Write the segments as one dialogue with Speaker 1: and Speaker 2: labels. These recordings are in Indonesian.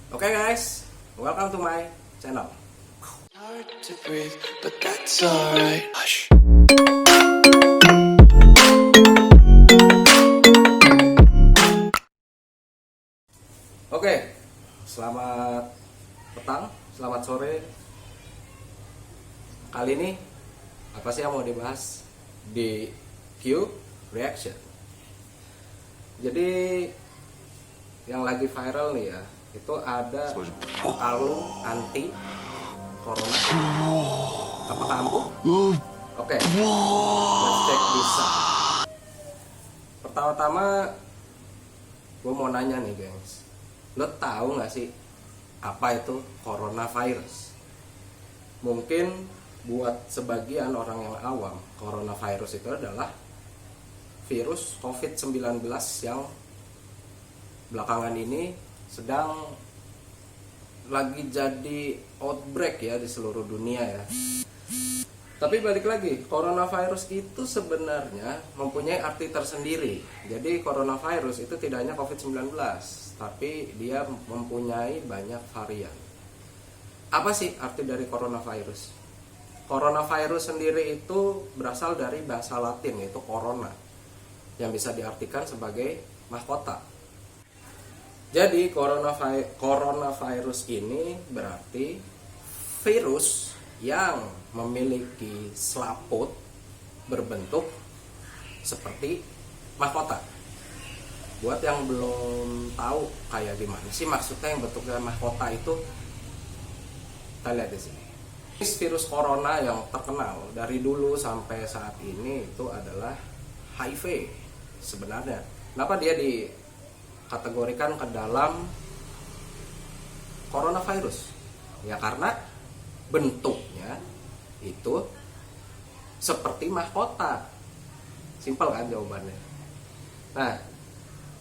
Speaker 1: Oke guys, welcome to my channel.
Speaker 2: Hard to breathe, but that's alright. Hush.
Speaker 1: Oke, selamat petang, selamat sore. Kali ini apa sih yang mau dibahas di Q Reaction? Jadi yang lagi viral nih ya, itu ada kalung anti corona. Apakah ampuh? Oke, let's check this out. Pertama-tama gue mau nanya nih gengs, lo tahu nggak sih apa itu coronavirus? Mungkin buat sebagian orang yang awam, coronavirus itu adalah virus COVID-19 yang belakangan ini sedang lagi jadi outbreak ya di seluruh dunia ya. Tapi balik lagi, coronavirus itu sebenarnya mempunyai arti tersendiri. Jadi coronavirus itu tidak hanya COVID-19, tapi dia mempunyai banyak varian. Apa sih arti dari coronavirus? Coronavirus sendiri itu berasal dari bahasa Latin, yaitu corona, yang bisa diartikan sebagai mahkota. Jadi coronavirus ini berarti virus yang memiliki selaput berbentuk seperti mahkota. Buat yang belum tahu kayak gimana sih maksudnya yang bentuknya mahkota itu, kita lihat di sini. Virus corona yang terkenal dari dulu sampai saat ini itu adalah HIV sebenarnya. Kenapa dia dikategorikan ke dalam coronavirus? Ya karena bentuknya itu seperti mahkota. Simpel kan jawabannya. Nah,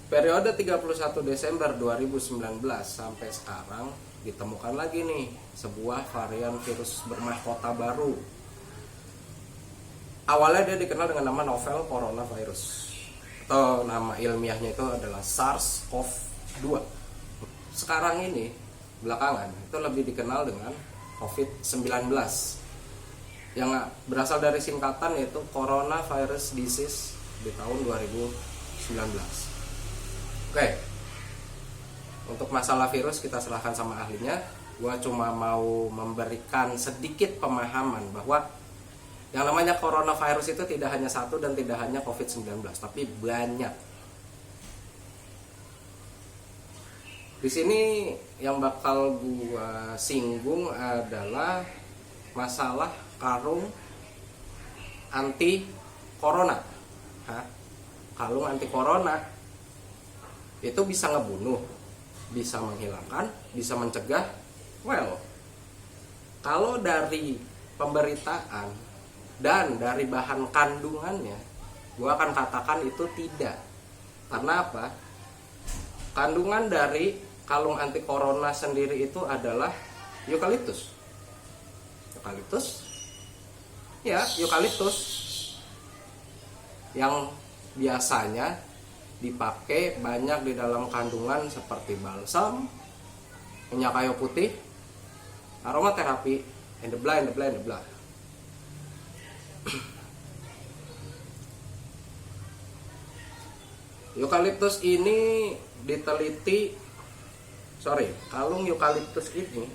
Speaker 1: periode 31 Desember 2019 sampai sekarang ditemukan lagi nih sebuah varian virus bermahkota baru. Awalnya dia dikenal dengan nama novel coronavirus, atau nama ilmiahnya itu adalah SARS-CoV-2. Sekarang ini belakangan itu lebih dikenal dengan COVID-19 yang berasal dari singkatan yaitu Coronavirus Disease di tahun 2019. Oke, untuk masalah virus kita serahkan sama ahlinya. Gua cuma mau memberikan sedikit pemahaman bahwa yang namanya coronavirus itu tidak hanya satu dan tidak hanya COVID-19, tapi banyak. Di sini yang bakal gua singgung adalah masalah kalung anti corona. Kalung anti corona itu bisa ngebunuh, bisa menghilangkan, bisa mencegah. Well, kalau dari pemberitaan dan dari bahan kandungannya, gue akan katakan itu tidak. Karena apa? Kandungan dari kalung anti corona sendiri itu adalah eukaliptus. Eukaliptus yang biasanya dipakai banyak di dalam kandungan seperti balsam, minyak kayu putih, aromaterapi, and the blah. Eukaliptus ini diteliti, kalung eukaliptus ini,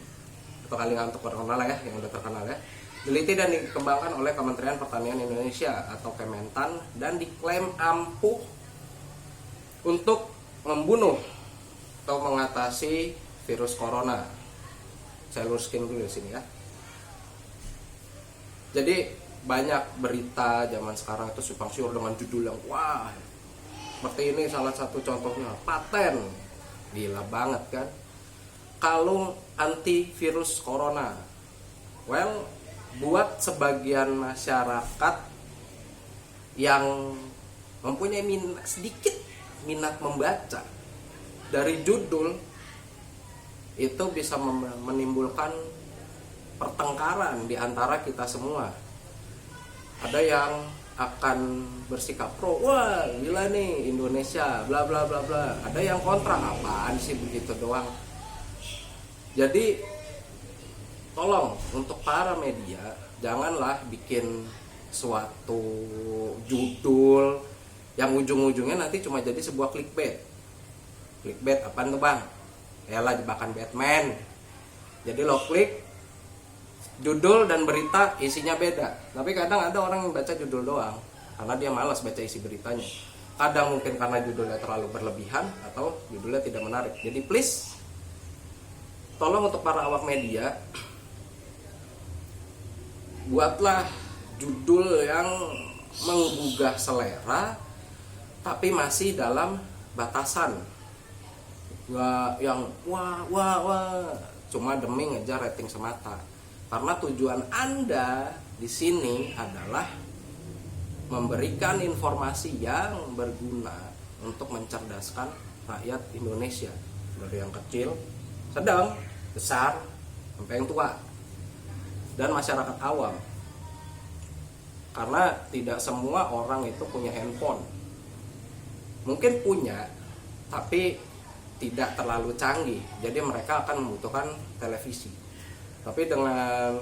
Speaker 1: atau kalung untuk terkenal ya, yang udah terkenal ya, diliti dan dikembangkan oleh Kementerian Pertanian Indonesia atau Kementan dan diklaim ampuh untuk membunuh atau mengatasi virus corona. Saya luruskan dulu di sini ya. Jadi banyak berita zaman sekarang itu simpang siur dengan judul yang wah, seperti ini salah satu contohnya, paten. Gila banget kan? Kalung antivirus corona. Well, buat sebagian masyarakat yang mempunyai sedikit minat membaca, dari judul itu bisa menimbulkan pertengkaran di antara kita semua. Ada yang akan bersikap pro, wah gila nih Indonesia, bla bla bla bla. Ada yang kontra, apaan sih begitu doang. Jadi tolong untuk para media janganlah bikin suatu judul yang ujung-ujungnya nanti cuma jadi sebuah clickbait. Clickbait apaan tuh bang? Yalah jebakan Batman. Jadi lo klik judul dan berita isinya beda. Tapi kadang ada orang yang baca judul doang karena dia malas baca isi beritanya. Kadang mungkin karena judulnya terlalu berlebihan atau judulnya tidak menarik. Jadi please tolong untuk para awak media, buatlah judul yang menggugah selera tapi masih dalam batasan. Nggak yang wah cuma demi ngejar rating semata. Karena tujuan Anda di sini adalah memberikan informasi yang berguna untuk mencerdaskan rakyat Indonesia dari yang kecil, sedang, besar, sampai yang tua dan masyarakat awam. Karena tidak semua orang itu punya handphone. Mungkin punya, tapi tidak terlalu canggih. Jadi mereka akan membutuhkan televisi. Tapi dengan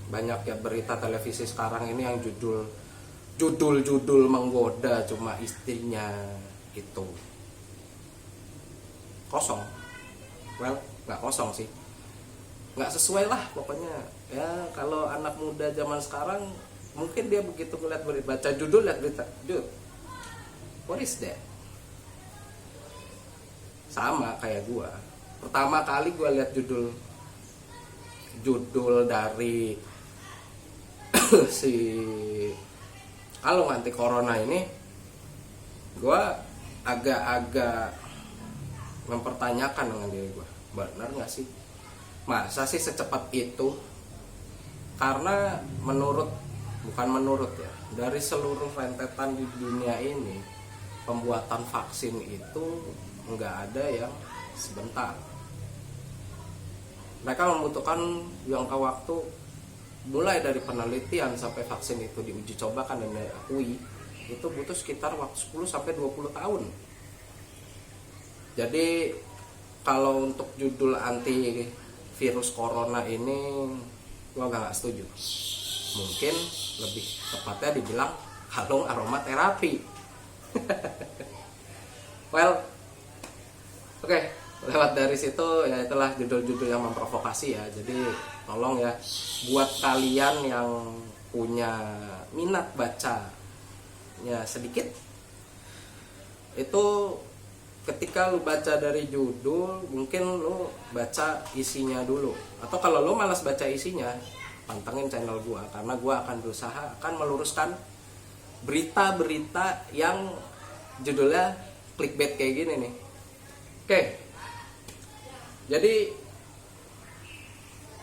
Speaker 1: banyaknya berita televisi sekarang ini yang judul menggoda, cuma istrinya itu kosong. Well, nggak kosong sih, nggak sesuai lah pokoknya. Ya kalau anak muda zaman sekarang mungkin dia begitu melihat baca judul, lihat berita, dude, what is that? Sama kayak gua. Pertama kali gua lihat judul dari si kalung anti corona ini, gua agak-agak mempertanyakan dengan diri gua, benar nggak sih? Masa sih secepat itu? Karena bukan menurut ya, dari seluruh rentetan di dunia ini, pembuatan vaksin itu nggak ada yang sebentar. Mereka membutuhkan jangka waktu mulai dari penelitian sampai vaksin itu diuji cobakan dan diakui, itu butuh sekitar waktu 10 sampai 20 tahun. Jadi kalau untuk judul anti virus corona ini gua nggak setuju. Mungkin lebih tepatnya dibilang kalung aromaterapi. Well, oke, lewat dari situ ya itulah judul-judul yang memprovokasi ya. Jadi tolong ya, buat kalian yang punya minat baca ya sedikit, itu ketika lu baca dari judul mungkin lu baca isinya dulu. Atau kalau lu malas baca isinya, pantengin channel gua, karena gua akan berusaha akan meluruskan berita-berita yang judulnya clickbait kayak gini nih. Oke. Jadi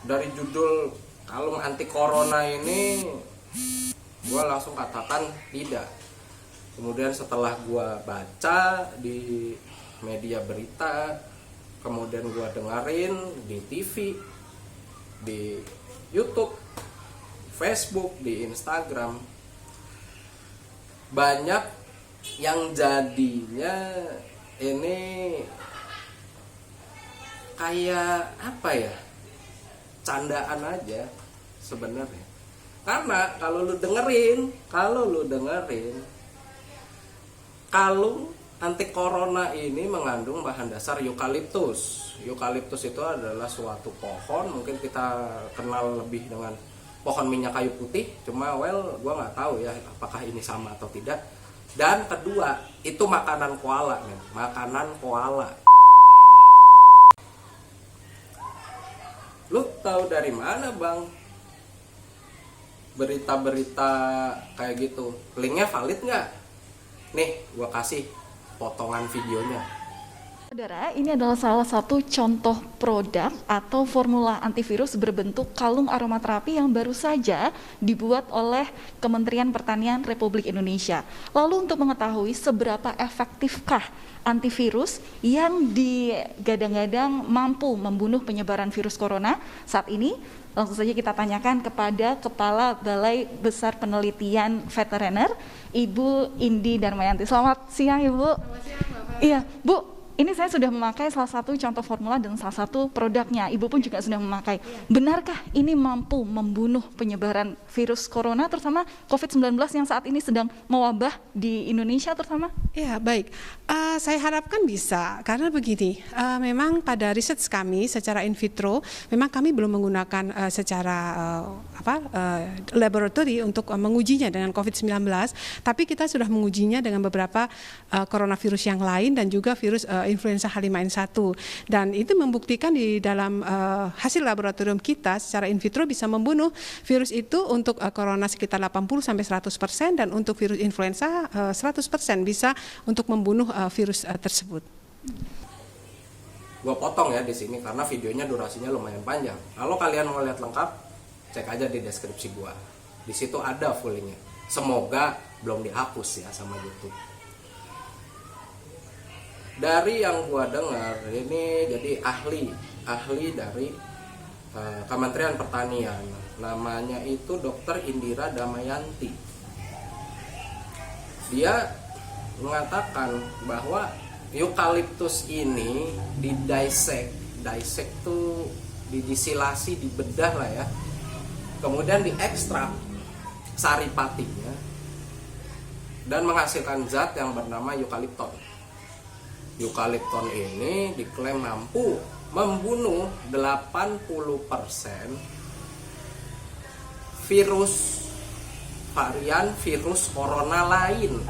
Speaker 1: dari judul kalung anti corona ini gua langsung katakan tidak. Kemudian setelah gua baca di media berita, kemudian gua dengerin di TV, di YouTube, Facebook, di Instagram, banyak yang jadinya ini kayak apa ya, candaan aja sebenarnya. Karena kalau lu dengerin kalung anti corona ini mengandung bahan dasar eukaliptus. Eukaliptus itu adalah suatu pohon, mungkin kita kenal lebih dengan pohon minyak kayu putih, cuma gua nggak tahu ya apakah ini sama atau tidak. Dan kedua, itu makanan koala, men. Makanan koala. Lu tahu dari mana, Bang? Berita-berita kayak gitu. Linknya valid nggak? Nih, gua kasih potongan videonya.
Speaker 3: Saudara, ini adalah salah satu contoh produk atau formula antivirus berbentuk kalung aromaterapi yang baru saja dibuat oleh Kementerian Pertanian Republik Indonesia. Lalu untuk mengetahui seberapa efektifkah antivirus yang digadang-gadang mampu membunuh penyebaran virus corona saat ini, langsung saja kita tanyakan kepada Kepala Balai Besar Penelitian Veteriner, Ibu Indi Darmayanti. Selamat siang, Ibu.
Speaker 4: Selamat siang, Bapak.
Speaker 3: Iya, Bu. Ini saya sudah memakai salah satu contoh formula dan salah satu produknya. Ibu pun juga sudah memakai. Benarkah ini mampu membunuh penyebaran virus corona, terutama COVID-19 yang saat ini sedang mewabah di Indonesia terutama?
Speaker 4: Ya, baik. Saya harapkan bisa, karena begini, memang pada riset kami secara in vitro, memang kami belum menggunakan secara laboratory untuk mengujinya dengan COVID-19, tapi kita sudah mengujinya dengan beberapa coronavirus yang lain dan juga virus influenza H5N1, dan itu membuktikan di dalam hasil laboratorium kita secara in vitro bisa membunuh virus itu untuk corona sekitar 80-100% dan untuk virus influenza 100% bisa untuk membunuh virus tersebut.
Speaker 1: Gue potong ya di sini karena videonya durasinya lumayan panjang. Kalau kalian mau lihat lengkap, cek aja di deskripsi gue. Di situ ada fullnya. Semoga belum dihapus ya sama YouTube. Dari yang gue dengar ini jadi ahli dari Kementerian Pertanian. Namanya itu Dr. Indira Damayanti. Dia mengatakan bahwa eukaliptus ini didisek tuh didisilasi, dibedah lah ya, kemudian diekstrak saripatinya dan menghasilkan zat yang bernama eukalipton. Eukalipton ini diklaim mampu membunuh 80% varian virus corona lain.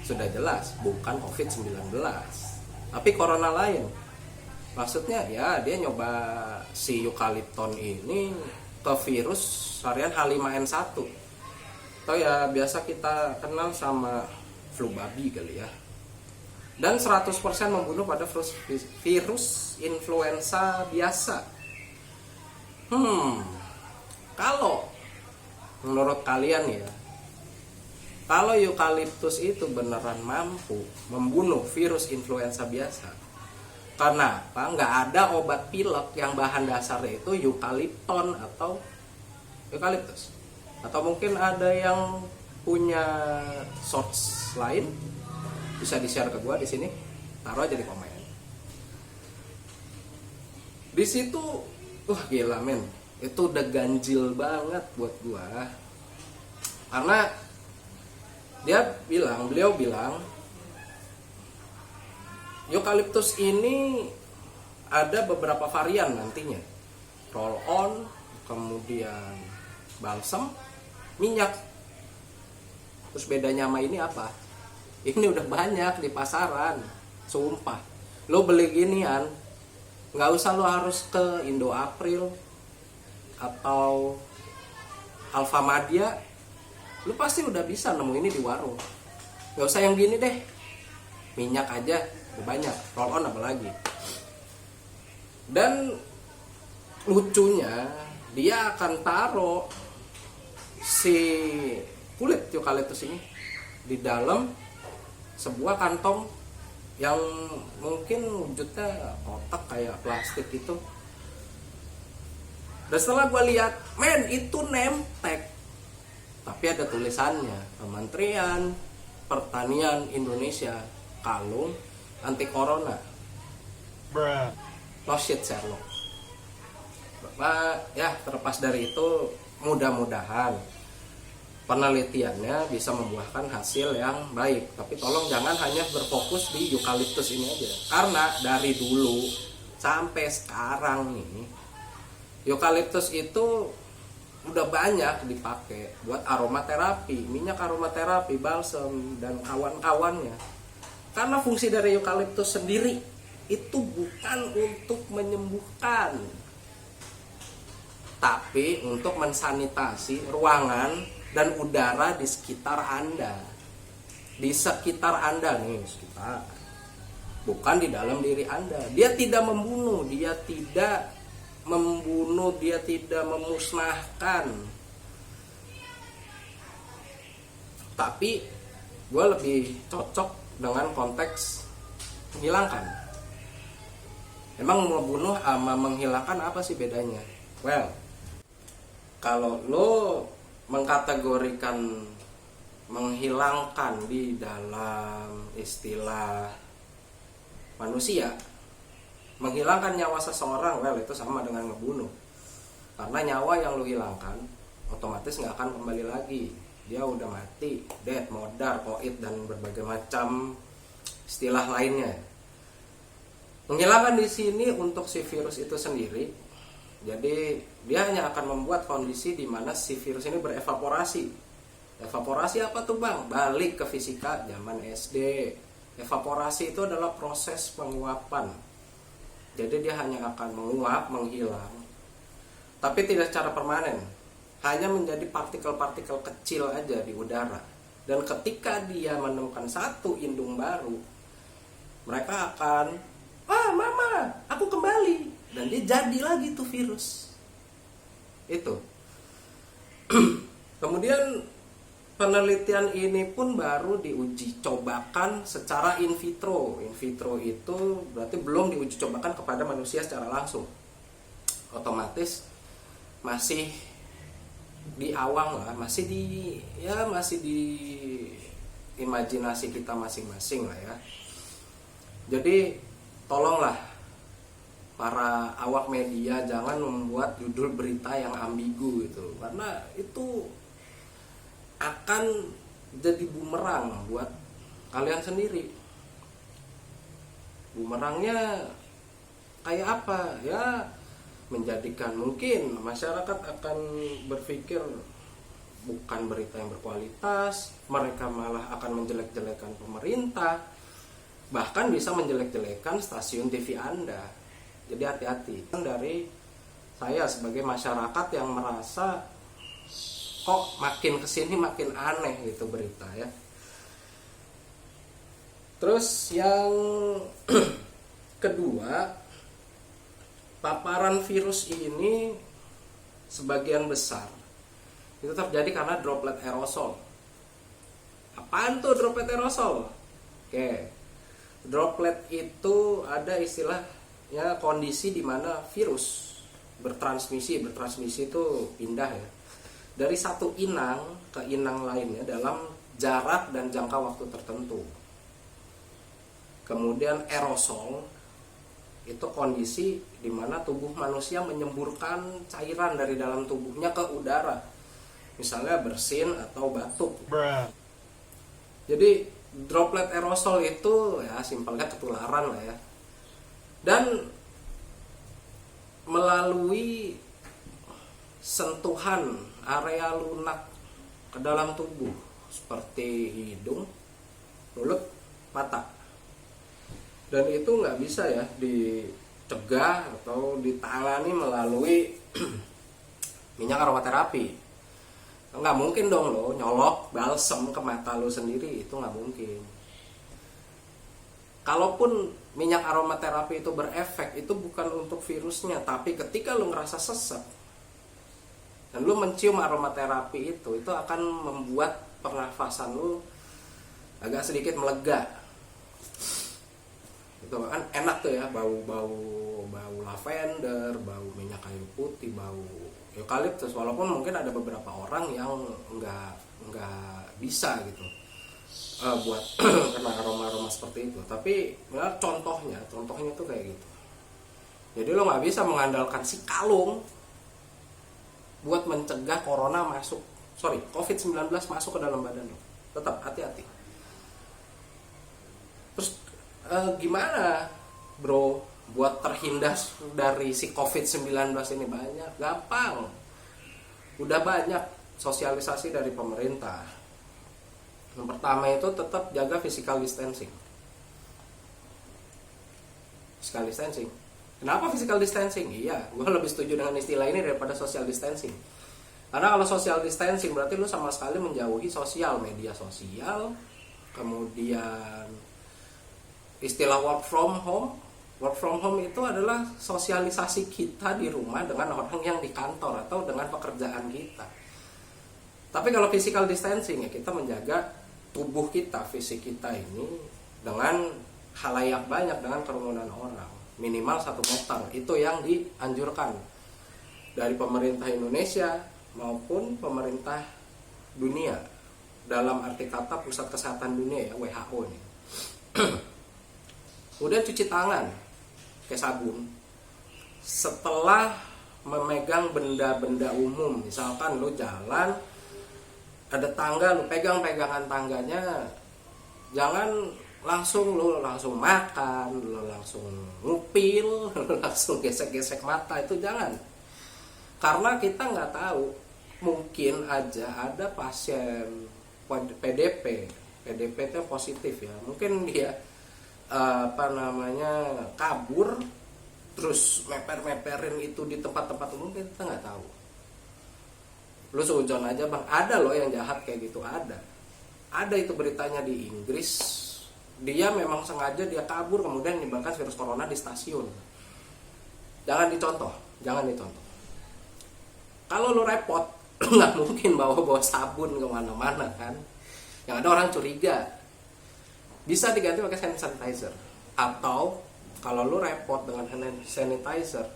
Speaker 1: Sudah jelas bukan COVID-19, tapi corona lain. Maksudnya ya dia nyoba si eukalipton ini ke virus varian H5N1 atau ya biasa kita kenal sama flu babi kali ya. Dan 100% membunuh pada virus influenza biasa. Kalau menurut kalian ya, kalau eukaliptus itu beneran mampu membunuh virus influenza biasa, kenapa nggak ada obat pilek yang bahan dasarnya itu eukalipton atau eukaliptus? Atau mungkin ada yang punya source lain, bisa di-share ke gua di sini, taruh aja di komen. Di situ, gila men, itu udah ganjil banget buat gua, karena beliau bilang eukaliptus ini ada beberapa varian nantinya, roll on, kemudian balsam, minyak. Terus bedanya sama ini apa? Ini udah banyak di pasaran, sumpah. Lo beli ginian, nggak usah lo harus ke Indo April atau Alfamadia, lo pasti udah bisa nemu ini di warung. Nggak usah yang gini deh, minyak aja udah banyak, roll on apalagi. Dan lucunya dia akan taruh si kulit eukaliptus ini di dalam sebuah kantong yang mungkin wujudnya kotak kayak plastik itu. Dan setelah gue lihat, men itu nemtek, tapi ada tulisannya Kementerian Pertanian Indonesia, kalung anti corona. No shit Sherlock. Ya terlepas dari itu, mudah-mudahan penelitiannya bisa membuahkan hasil yang baik. Tapi tolong jangan hanya berfokus di eukaliptus ini aja, karena dari dulu sampai sekarang nih eukaliptus itu udah banyak dipakai buat aromaterapi, minyak aromaterapi, balsam dan kawan-kawannya. Karena fungsi dari eukaliptus sendiri itu bukan untuk menyembuhkan, tapi untuk mensanitasi ruangan dan udara di sekitar Anda. Di sekitar Anda nih, sekitar. Bukan di dalam diri Anda. Dia tidak membunuh, dia tidak memusnahkan. Tapi gue lebih cocok dengan konteks menghilangkan. Emang membunuh sama menghilangkan apa sih bedanya? Well, kalau lo mengkategorikan menghilangkan di dalam istilah manusia, menghilangkan nyawa seseorang, well itu sama dengan ngebunuh. Karena nyawa yang lu hilangkan otomatis nggak akan kembali lagi, dia udah mati, dead, modar, koit, dan berbagai macam istilah lainnya. Menghilangkan di sini untuk si virus itu sendiri, jadi dia hanya akan membuat kondisi di mana si virus ini berevaporasi. Evaporasi apa tuh bang? Balik ke fisika zaman SD. Evaporasi itu adalah proses penguapan. Jadi dia hanya akan menguap, menghilang, tapi tidak secara permanen. Hanya menjadi partikel-partikel kecil aja di udara. Dan ketika dia menemukan satu indung baru, mereka akan, mama, aku kembali. Dan dia jadi lagi tuh virus. Itu. Kemudian penelitian ini pun baru diuji cobakan secara in vitro. In vitro itu berarti belum diuji cobakan kepada manusia secara langsung. Otomatis masih di awang lah, masih di imajinasi kita masing-masing lah ya. Jadi tolonglah para awak media jangan membuat judul berita yang ambigu gitu, karena itu akan jadi bumerang buat kalian sendiri. Bumerangnya kayak apa? Ya menjadikan mungkin masyarakat akan berpikir bukan berita yang berkualitas, mereka malah akan menjelek-jelekan pemerintah, bahkan bisa menjelek-jelekan stasiun TV Anda. Jadi hati-hati. Dari saya sebagai masyarakat yang merasa kok makin kesini makin aneh gitu berita ya. Terus yang kedua, paparan virus ini sebagian besar itu terjadi karena droplet aerosol. Apaan tuh droplet aerosol? Oke, droplet itu ada istilahnya kondisi di mana virus bertransmisi itu pindah ya, dari satu inang ke inang lainnya dalam jarak dan jangka waktu tertentu. Kemudian aerosol itu kondisi di mana tubuh manusia menyemburkan cairan dari dalam tubuhnya ke udara, misalnya bersin atau batuk. Jadi droplet aerosol itu ya simpelnya ketularan lah ya, dan melalui sentuhan area lunak ke dalam tubuh seperti hidung, mulut, mata. Dan itu nggak bisa ya dicegah atau ditangani melalui minyak aromaterapi. Nggak mungkin dong lo nyolok balsem ke mata lo sendiri, itu nggak mungkin. Kalaupun minyak aromaterapi itu berefek, itu bukan untuk virusnya, tapi ketika lo ngerasa sesek dan lu mencium aromaterapi itu akan membuat pernafasan lu agak sedikit melega. Itu kan enak tuh ya, bau lavender, bau minyak kayu putih, bau eukaliptus. Walaupun mungkin ada beberapa orang yang nggak bisa gitu buat kena aroma seperti itu. Tapi ya, contohnya tuh kayak gitu. Jadi lo nggak bisa mengandalkan si kalung buat mencegah COVID-19 masuk ke dalam badan lo. Tetap hati-hati. Terus gimana bro buat terhindar dari si COVID-19 ini? Banyak, gampang. Udah banyak sosialisasi dari pemerintah. Yang pertama itu tetap jaga physical distancing. Kenapa physical distancing? Iya, gue lebih setuju dengan istilah ini daripada social distancing. Karena kalau social distancing berarti lu sama sekali menjauhi media sosial, kemudian istilah work from home. Work from home itu adalah sosialisasi kita di rumah dengan orang yang di kantor atau dengan pekerjaan kita. Tapi kalau physical distancing ya kita menjaga tubuh kita, fisik kita ini dengan khalayak banyak, dengan kerumunan orang. Minimal 1 meter, itu yang dianjurkan dari pemerintah Indonesia maupun pemerintah dunia. dalam arti kata Pusat Kesehatan Dunia ya, WHO nih. Kemudian cuci tangan pakai sabun setelah memegang benda-benda umum. Misalkan lu jalan ada tangga, lu pegang-pegangan tangganya, jangan langsung makan, lu langsung ngupil, lu langsung gesek-gesek mata, itu jangan. Karena kita nggak tahu, mungkin aja ada pasien PDP itu positif ya, mungkin dia kabur terus meperin itu di tempat-tempat umum, kita nggak tahu. Lu seujon aja bang, ada loh yang jahat kayak gitu, ada itu beritanya di Inggris, dia memang sengaja dia kabur kemudian menyebarkan virus corona di stasiun. Jangan dicontoh. Kalau lu repot nggak mungkin bawa sabun kemana-mana kan, yang ada orang curiga. Bisa diganti pakai hand sanitizer, atau kalau lu repot dengan hand sanitizer,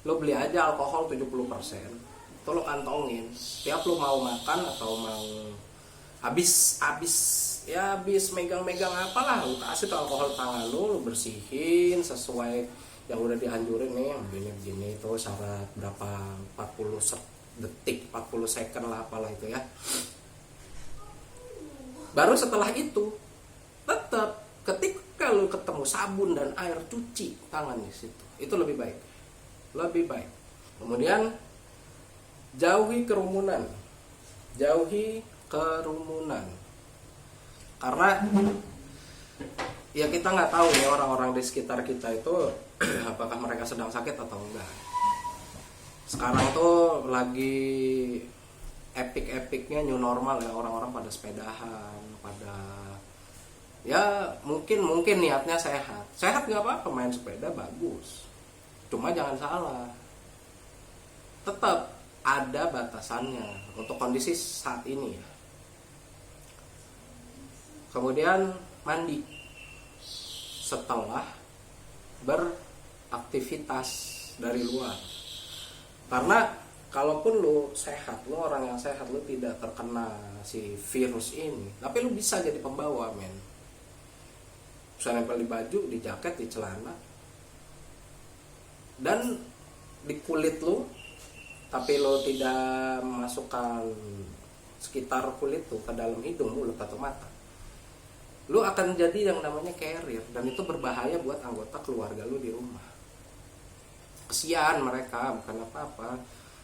Speaker 1: lu beli aja alkohol 70%, itu lu kantongin tiap lu mau makan atau mau habis megang-megang apalah, lu kasih tuh alkohol tangan lu bersihin sesuai yang udah dianjurin nih, begini itu syarat berapa, 40 detik, 40 second lah apalah itu ya. Baru setelah itu tetap ketika lu ketemu sabun dan air, cuci tangan di situ. Itu lebih baik. Kemudian jauhi kerumunan. Karena ya kita nggak tahu nih orang-orang di sekitar kita itu apakah mereka sedang sakit atau enggak. Sekarang tuh lagi epic-epicnya new normal ya, orang-orang pada sepedahan, pada ya mungkin niatnya sehat nggak apa-apa, main sepeda bagus, cuma jangan salah, tetap ada batasannya untuk kondisi saat ini ya. Kemudian mandi setelah beraktivitas dari luar, karena kalaupun lu sehat, lu orang yang sehat, lu tidak terkena si virus ini, tapi lu bisa jadi pembawa, men. Bisa nempel di baju, di jaket, di celana, dan di kulit lu, tapi lu tidak memasukkan sekitar kulit lu ke dalam hidung, mulut atau mata, lu akan jadi yang namanya carrier, dan itu berbahaya buat anggota keluarga lu di rumah. Kesian mereka, bukan apa-apa.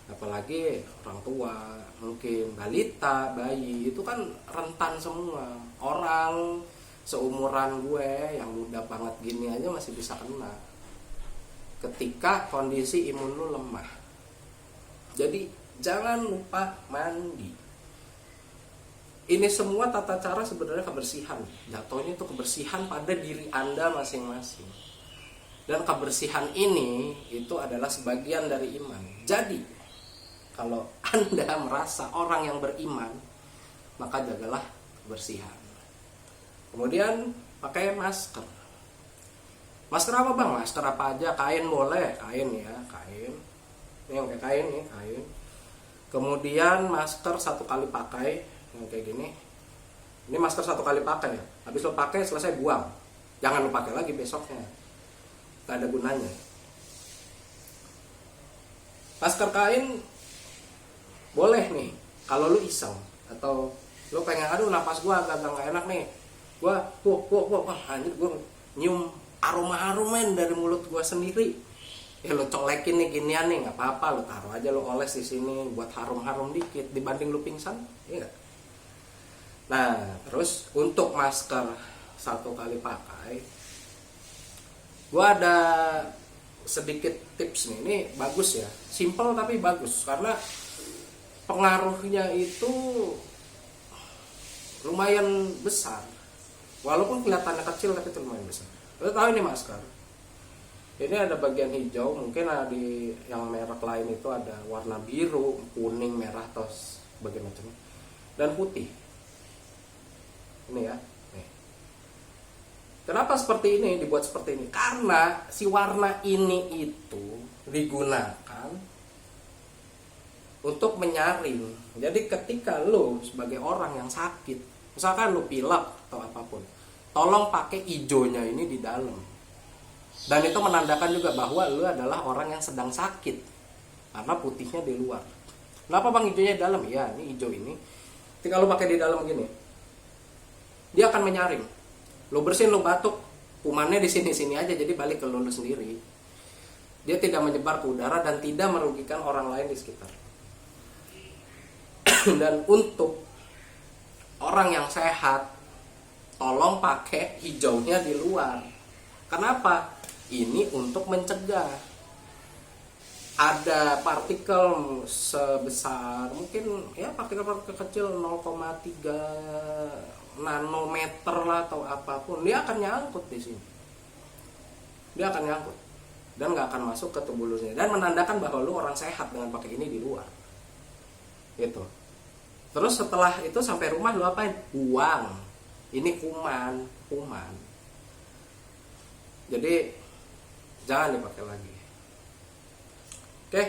Speaker 1: Apalagi orang tua, mungkin balita, bayi, itu kan rentan semua. Orang seumuran gue yang muda banget gini aja masih bisa kena ketika kondisi imun lu lemah. Jadi jangan lupa mandi. Ini semua tata cara sebenarnya kebersihan. Jatuhnya itu kebersihan pada diri Anda masing-masing. Dan kebersihan ini itu adalah sebagian dari iman. Jadi kalau Anda merasa orang yang beriman, maka jagalah kebersihan. Kemudian pakai masker. Masker apa bang? Masker apa aja? Kain boleh, kain ya, kain. Ini yang kayak kain nih, kain. Kemudian masker 1 kali pakai, yang kayak gini. Ini masker 1 kali pakai ya. Habis lo pakai selesai buang. Jangan lo pakai lagi besoknya. Gak ada gunanya. Masker kain boleh nih kalau lu iseng atau lu pengen, aduh napas gua agak nggak enak nih, gua anjir gua nyium aroma men dari mulut gua sendiri, ya lu colekin nih ginian nih, nggak apa-apa, lu taruh aja, lu oles di sini buat harum dikit dibanding lu pingsan, iya gak? Nah terus untuk masker 1 kali pakai, gua ada sedikit tips nih, ini bagus ya, simple tapi bagus, karena pengaruhnya itu lumayan besar, walaupun kelihatannya kecil tapi itu lumayan besar. Lo tahu ini masker, ini ada bagian hijau, mungkin ada di yang merek lain itu ada warna biru, kuning, merah, atau bagian macamnya, dan putih. Ini ya, nih. Kenapa seperti ini, dibuat seperti ini? Karena si warna ini itu digunakan untuk menyaring. Jadi ketika lo sebagai orang yang sakit, misalkan lo pilek atau apapun, tolong pakai hijaunya ini di dalam. Dan itu menandakan juga bahwa lo adalah orang yang sedang sakit, karena putihnya di luar. Kenapa bang hijaunya di dalam? Ya, ini hijau ini. Ketika lo pakai di dalam gini, dia akan menyaring. Lo bersin, lo batuk, kumannya di sini-sini aja, jadi balik ke lo sendiri. Dia tidak menyebar ke udara dan tidak merugikan orang lain di sekitar. Dan untuk orang yang sehat, tolong pakai hijaunya di luar. Kenapa? Ini untuk mencegah ada partikel sebesar mungkin ya partikel-partikel kecil 0,3 nanometer lah atau apapun, dia akan nyangkut di sini. Dia akan nyangkut dan nggak akan masuk ke tubuh lu sendiri, dan menandakan bahwa lu orang sehat dengan pakai ini di luar. Gitu. Terus setelah itu sampai rumah lu apain? Buang. Ini kuman. Jadi jangan dipakai lagi. Oke.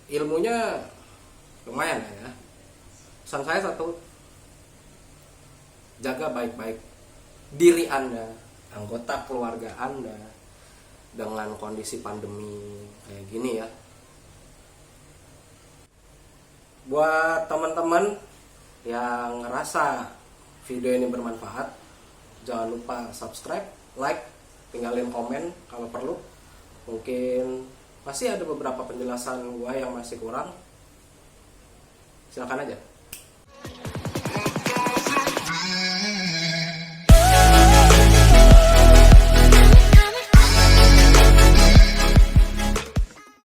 Speaker 1: Ilmunya lumayan ya. Pesan saya satu, jaga baik-baik diri Anda, anggota keluarga Anda dengan kondisi pandemi kayak gini ya. Buat teman-teman yang ngerasa video ini bermanfaat, jangan lupa subscribe, like, tinggalin komen kalau perlu. Mungkin masih ada beberapa penjelasan gua yang masih kurang. Silakan aja.